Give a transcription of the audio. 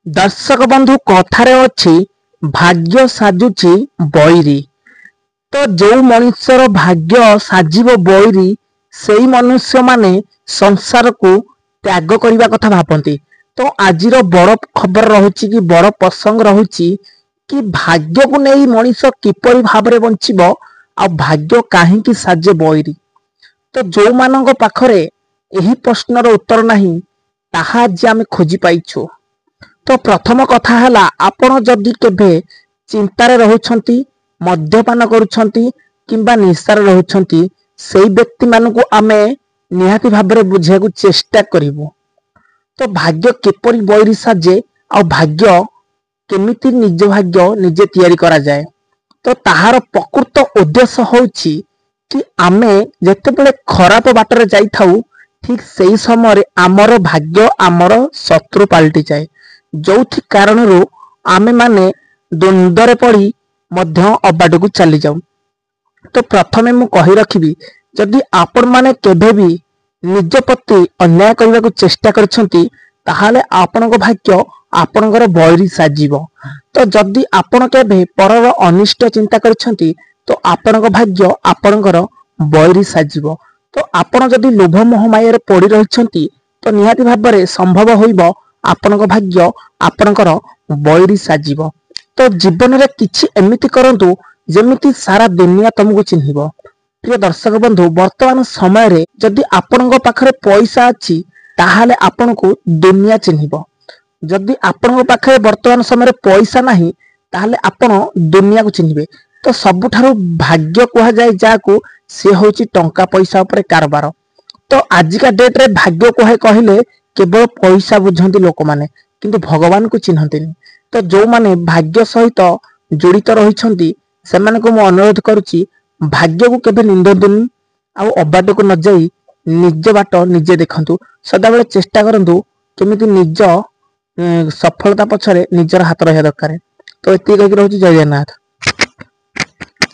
दर्शक बंधु कथारे अछि भाग्य साजुची बईरी। तो जो मनुष्यर भाग्य साजिब बईरी सेई मनुष्य माने संसार को त्याग करने कथा भावती। तो आजिर बड़ खबर रहुची कि बड़ प्रसंग रहुची कि भाग्य को नहीं मनीष किपरि भाबरे बंचिब आ भाग्य काहींकी साजे बईरी। तो जो मानक पाखरे एही प्रश्नर उत्तर नहीं ताहा आज आमे खोजी पाइछु। तो प्रथम कथा है आपण जदि केभे चिंतार रहुछंती मद्यपान करुछंती किंबा निशार रहुछंती सेई व्यक्ति मानकु आमे निहाती भाबरे बुझियाकु चेष्टा करिवु। तो भाग्य किपरि बईरी साजे आ भाग्य केमिति निज भाग्य निजे तैयारी करा जाए। तो ताहार प्रकृत उद्देश्य होउछि कि आमे जेतेबेले खराब बाटरे जाइथाउ ठीक सेई समय आमर भाग्य आमर शत्रु पाल्टी जाए, जो कारण आमे माने द्वंद्वरे पड़ी मध्य अबाट को चली जाऊ। तो प्रथमे मु कहि रखिबी जदि आपण माने केभे भी निज प्रति अन्याय करने को चेष्टा करछंती ताहाले आपणक भाग्य आपणकर बईरी साजिबो। तो जदि आपण केभे परर अनिष्ट चिंता करछंती तो आपणक भाग्य आपणकर बईरी साजिबो। तो आपण जदि लोभ मोह माया रे पड़ी रहिछंती तो निहाती भाबरे संभव होइबो आपणक भाग्य आपणकर बईरी साजिबो। तो जीवन रे किछि एमिति करंतु जेमिति सारा दुनिया तुमको चिन्हिबो। प्रिय दर्शक बंधु, वर्तमान समय रे जदि आपणक पाखरे पैसा अछि ताहाले आपणको दुनिया चिन्हिबो। जदि आपणक पाखरे वर्तमान समय रे पैसा नाही ताहाले आपण दुनिया को चिन्हिबे। तो सबुठारु भाग्य कहा जाए जाको से होची टंका पैसा ऊपर कारबार। तो आजिका डेट रे भाग्य कहे कहले केवल पैसा बुझंती लोक माने किंतु भगवान को चिन्हंतिनी। तो जो माने भाग्य सहित जड़ित रहिछंती सेमान को मु अनुरोध करूची भाग्य को केबे निंदंतुनी आ अबाट को न जाई निज बाट निजे देखंतु। सदाबेले चेष्टा करंतु केमिति निज सफलता पछरे निजर हाथ रहिया दरकार। तो एति कहि रहउची जय जगन्नाथ।